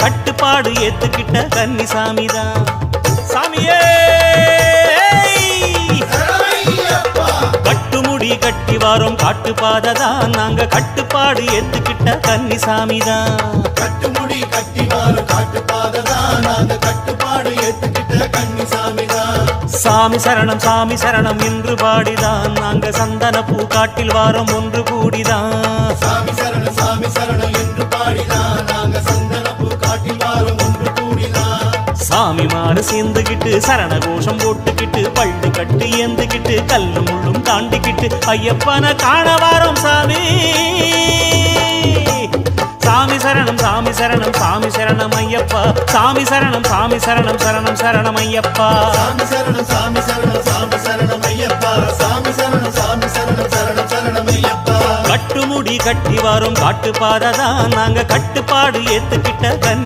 கட்டுப்பாடு ஏத்துக்கிட்ட கன்னிசாமிதான். சாமியே கட்டுமுடி கட்டி வாரோம் காட்டு பாததான், நாங்க கட்டுப்பாடு ஏத்துக்கிட்ட கன்னிசாமிதான். கட்டுமுடி கட்டி வாரோம் காட்டு பாததான், நாங்க கட்டுப்பாடு ஏத்துக்கிட்ட கன்னிசாமிதான். சாமி சரணம் சாமி சரணம் என்று பாடிதான், நாங்க சந்தன பூ காட்டில் வாரம் ஒன்று கூடிதான். சாமி சரணம் என்று பாடிதான், நாங்க சந்தன பூ காட்டில் வாரம் ஒன்று கூடிதான். சாமி மாறு சேர்ந்துகிட்டு சரண கோஷம் போட்டுக்கிட்டு பள்ளி கட்டு ஏந்துகிட்டு கல்லு முள்ளும் தாண்டிக்கிட்டு ஐயப்பன காண வாரம் சாமி. சாமி சரணம் சாமி சரணம் சாமி சரணம் ஐயப்பா, சாமி சரணம் சாமி சரணம் சரணம் சரணம் ஐயப்பா. சாமி சரணம் சாமி சரணம் சாமி சரணம் ஐயப்பா, சாமி சரணம் சாமி சரணம் சரணம் சரணம் ஐயப்பா. கட்டுமுடி கட்டி வாரும் காட்டு பாததான், நாங்க கட்டுப்பாடு ஏத்துக்கிட்ட